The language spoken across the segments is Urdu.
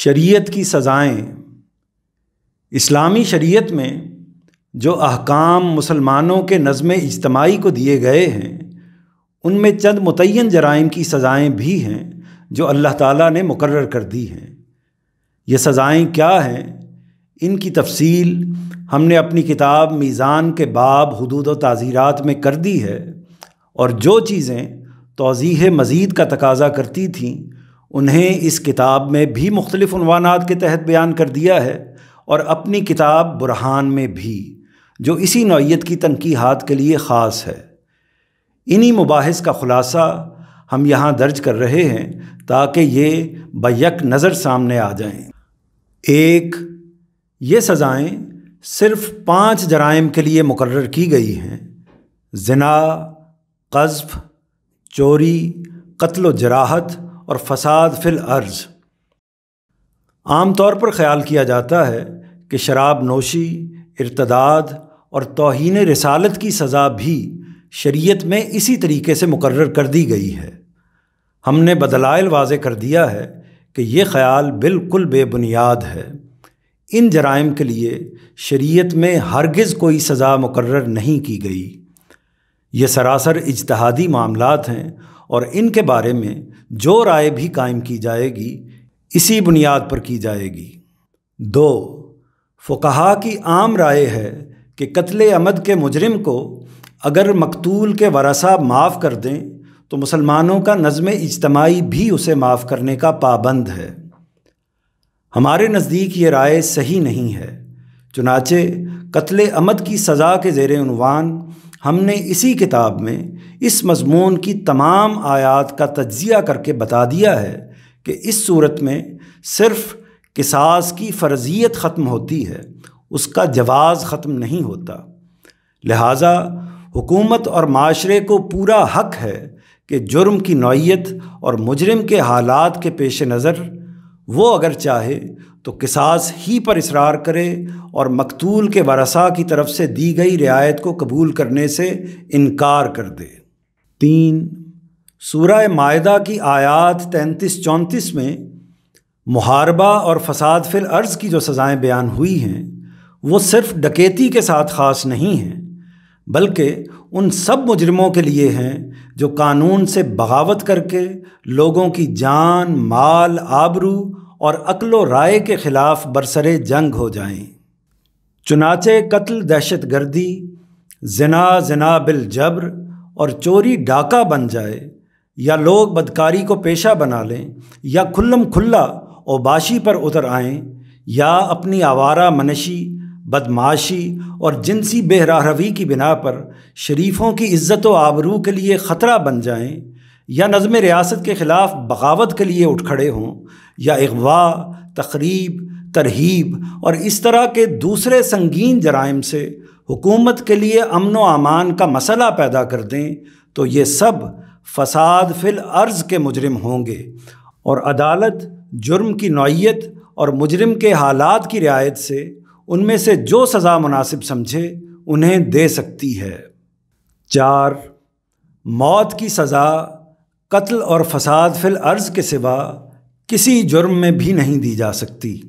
شریعت کی سزائیں۔ اسلامی شریعت میں جو احکام مسلمانوں کے نظم اجتماعی کو دیے گئے ہیں ان میں چند متعین جرائم کی سزائیں بھی ہیں جو اللہ تعالیٰ نے مقرر کر دی ہیں۔ یہ سزائیں کیا ہیں؟ ان کی تفصیل ہم نے اپنی کتاب میزان کے باب حدود و تعزیرات میں کر دی ہے، اور جو چیزیں توضیح مزید کا تقاضا کرتی تھیں انہیں اس کتاب میں بھی مختلف عنوانات کے تحت بیان کر دیا ہے، اور اپنی کتاب برہان میں بھی، جو اسی نوعیت کی تنقیحات کے لیے خاص ہے۔ انہی مباحث کا خلاصہ ہم یہاں درج کر رہے ہیں تاکہ یہ بیک نظر سامنے آ جائیں۔ ایک، یہ سزائیں صرف 5 جرائم کے لیے مقرر کی گئی ہیں: زنا، قذف، چوری، قتل و جراحت اور فساد فی الارض۔ عام طور پر خیال کیا جاتا ہے کہ شراب نوشی، ارتداد اور توہین رسالت کی سزا بھی شریعت میں اسی طریقے سے مقرر کر دی گئی ہے۔ ہم نے بدلائل واضح کر دیا ہے کہ یہ خیال بالکل بے بنیاد ہے۔ ان جرائم کے لیے شریعت میں ہرگز کوئی سزا مقرر نہیں کی گئی۔ یہ سراسر اجتہادی معاملات ہیں، اور ان کے بارے میں جو رائے بھی قائم کی جائے گی اسی بنیاد پر کی جائے گی۔ 2، فقہا کی عام رائے ہے کہ قتل عمد کے مجرم کو اگر مقتول کے ورثاء معاف کر دیں تو مسلمانوں کا نظم اجتماعی بھی اسے معاف کرنے کا پابند ہے۔ ہمارے نزدیک یہ رائے صحیح نہیں ہے، چنانچہ قتل عمد کی سزا کے زیر عنوان ہم نے اسی کتاب میں اس مضمون کی تمام آیات کا تجزیہ کر کے بتا دیا ہے کہ اس صورت میں صرف قصاص کی فرضیت ختم ہوتی ہے، اس کا جواز ختم نہیں ہوتا۔ لہٰذا حکومت اور معاشرے کو پورا حق ہے کہ جرم کی نوعیت اور مجرم کے حالات کے پیش نظر وہ اگر چاہے تو قصاص ہی پر اصرار کرے اور مقتول کے ورثاء کی طرف سے دی گئی رعایت کو قبول کرنے سے انکار کر دے۔ 3، سورہ مائدہ کی آیات 33-34 میں محاربہ اور فساد فی الارض کی جو سزائیں بیان ہوئی ہیں وہ صرف ڈکیتی کے ساتھ خاص نہیں ہیں، بلکہ ان سب مجرموں کے لیے ہیں جو قانون سے بغاوت کر کے لوگوں کی جان، مال، آبرو اور عقل و رائے کے خلاف برسر جنگ ہو جائیں۔ چنانچہ قتل دہشت گردی، زنا بالجبر اور چوری ڈاکہ بن جائے، یا لوگ بدکاری کو پیشہ بنا لیں، یا کھلم کھلا اوباشی پر اتر آئیں، یا اپنی آوارہ منشی، بدمعاشی اور جنسی بے راہروی کی بنا پر شریفوں کی عزت و آبرو کے لیے خطرہ بن جائیں، یا نظم ریاست کے خلاف بغاوت کے لیے اٹھ کھڑے ہوں، یا اغوا، تخریب، ترہیب اور اس طرح کے دوسرے سنگین جرائم سے حکومت کے لیے امن و امان کا مسئلہ پیدا کر دیں، تو یہ سب فساد فی الارض کے مجرم ہوں گے، اور عدالت جرم کی نوعیت اور مجرم کے حالات کی رعایت سے ان میں سے جو سزا مناسب سمجھے انہیں دے سکتی ہے۔ 4، موت کی سزا قتل اور فساد فی الارض کے سوا کسی جرم میں بھی نہیں دی جا سکتی۔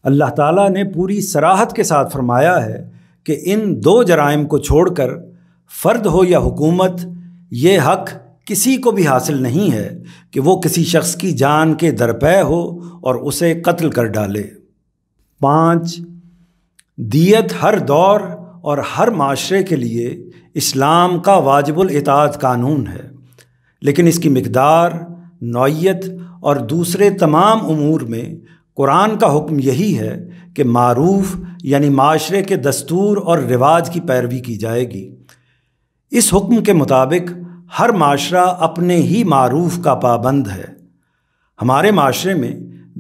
اللہ تعالیٰ نے پوری صراحت کے ساتھ فرمایا ہے کہ ان 2 جرائم کو چھوڑ کر فرد ہو یا حکومت یہ حق کسی کو بھی حاصل نہیں ہے کہ وہ کسی شخص کی جان کے درپے ہو اور اسے قتل کر ڈالے۔ 5، دیت ہر دور اور ہر معاشرے کے لیے اسلام کا واجب الاطاعت قانون ہے، لیکن اس کی مقدار، نوعیت اور دوسرے تمام امور میں قرآن کا حکم یہی ہے کہ معروف یعنی معاشرے کے دستور اور رواج کی پیروی کی جائے گی۔ اس حکم کے مطابق ہر معاشرہ اپنے ہی معروف کا پابند ہے۔ ہمارے معاشرے میں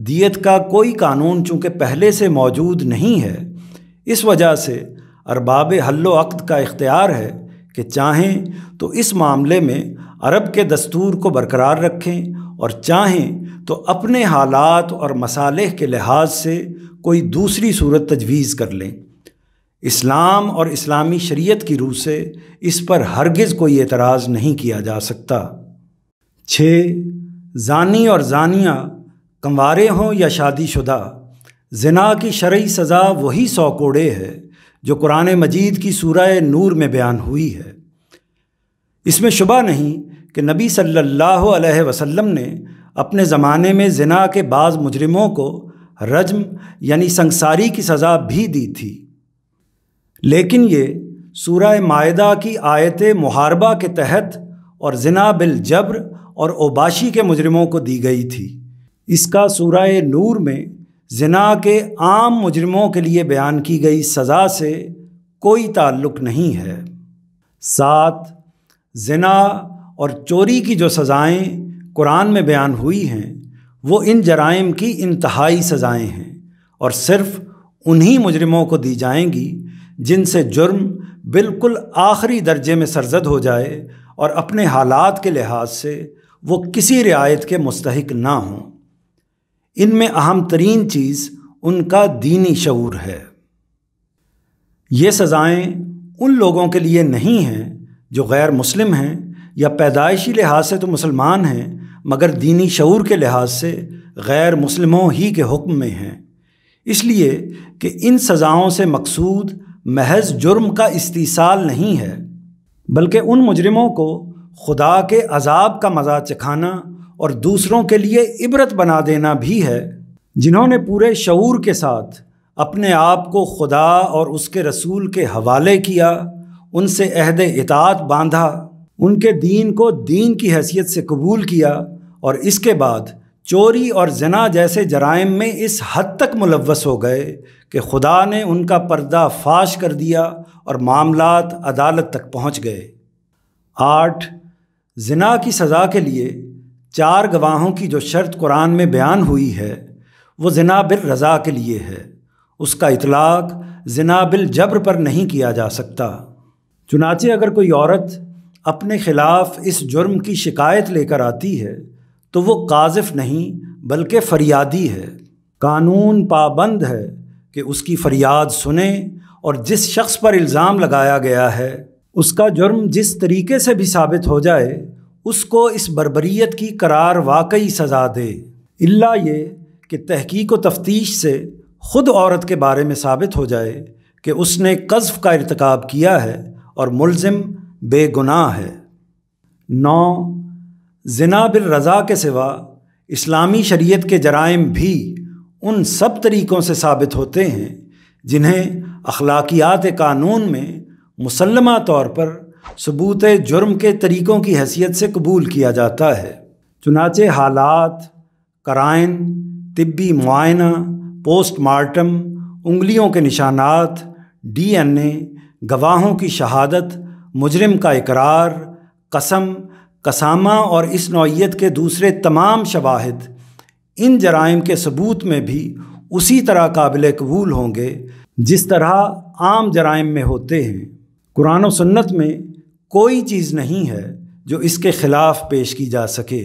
دیت کا کوئی قانون چونکہ پہلے سے موجود نہیں ہے، اس وجہ سے ارباب حل و عقد کا اختیار ہے کہ چاہیں تو اس معاملے میں عرب کے دستور کو برقرار رکھیں، اور چاہیں تو اپنے حالات اور مصالح کے لحاظ سے کوئی دوسری صورت تجویز کر لیں۔ اسلام اور اسلامی شریعت کی روح سے اس پر ہرگز کوئی اعتراض نہیں کیا جا سکتا۔ 6، زانی اور زانیہ کنوارے ہوں یا شادی شدہ، زنا کی شرعی سزا وہی 100 کوڑے ہے جو قرآن مجید کی سورہ نور میں بیان ہوئی ہے۔ اس میں شبہ نہیں کہ نبی صلی اللہ علیہ وسلم نے اپنے زمانے میں زنا کے بعض مجرموں کو رجم یعنی سنگساری کی سزا بھی دی تھی، لیکن یہ سورہ مائدہ کی آیت محاربہ کے تحت اور زنا بالجبر اور اوباشی کے مجرموں کو دی گئی تھی۔ اس کا سورہ نور میں زنا کے عام مجرموں کے لیے بیان کی گئی سزا سے کوئی تعلق نہیں ہے۔ 7، زنا اور چوری کی جو سزائیں قرآن میں بیان ہوئی ہیں وہ ان جرائم کی انتہائی سزائیں ہیں اور صرف انہی مجرموں کو دی جائیں گی جن سے جرم بالکل آخری درجے میں سرزد ہو جائے اور اپنے حالات کے لحاظ سے وہ کسی رعایت کے مستحق نہ ہوں۔ ان میں اہم ترین چیز ان کا دینی شعور ہے۔ یہ سزائیں ان لوگوں کے لیے نہیں ہیں جو غیر مسلم ہیں یا پیدائشی لحاظ سے تو مسلمان ہیں مگر دینی شعور کے لحاظ سے غیر مسلموں ہی کے حکم میں ہیں، اس لیے کہ ان سزاؤں سے مقصود محض جرم کا استئصال نہیں ہے بلکہ ان مجرموں کو خدا کے عذاب کا مزہ چکھانا اور دوسروں کے لیے عبرت بنا دینا بھی ہے، جنہوں نے پورے شعور کے ساتھ اپنے آپ کو خدا اور اس کے رسول کے حوالے کیا، ان سے عہد اطاعت باندھا، ان کے دین کو دین کی حیثیت سے قبول کیا اور اس کے بعد چوری اور زنا جیسے جرائم میں اس حد تک ملوث ہو گئے کہ خدا نے ان کا پردہ فاش کر دیا اور معاملات عدالت تک پہنچ گئے۔ 8، زنا کی سزا کے لیے 4 گواہوں کی جو شرط قرآن میں بیان ہوئی ہے وہ زنا بالرضا کے لیے ہے، اس کا اطلاق زنا بالجبر پر نہیں کیا جا سکتا۔ چنانچہ اگر کوئی عورت اپنے خلاف اس جرم کی شکایت لے کر آتی ہے تو وہ قاذف نہیں بلکہ فریادی ہے۔ قانون پابند ہے کہ اس کی فریاد سنیں اور جس شخص پر الزام لگایا گیا ہے اس کا جرم جس طریقے سے بھی ثابت ہو جائے اس کو اس بربریت کی قرار واقعی سزا دے، الا یہ کہ تحقیق و تفتیش سے خود عورت کے بارے میں ثابت ہو جائے کہ اس نے قذف کا ارتکاب کیا ہے اور ملزم بے گناہ ہے۔ 9، زنا بالرضا کے سوا اسلامی شریعت کے جرائم بھی ان سب طریقوں سے ثابت ہوتے ہیں جنہیں اخلاقیات قانون میں مسلمہ طور پر ثبوت جرم کے طریقوں کی حیثیت سے قبول کیا جاتا ہے، چنانچہ حالات، قرائن، طبی معائنہ، پوسٹ مارٹم، انگلیوں کے نشانات، DNA، گواہوں کی شہادت، مجرم کا اقرار، قسم، قسامہ اور اس نوعیت کے دوسرے تمام شواہد ان جرائم کے ثبوت میں بھی اسی طرح قابل قبول ہوں گے جس طرح عام جرائم میں ہوتے ہیں۔ قرآن و سنت میں کوئی چیز نہیں ہے جو اس کے خلاف پیش کی جا سکے۔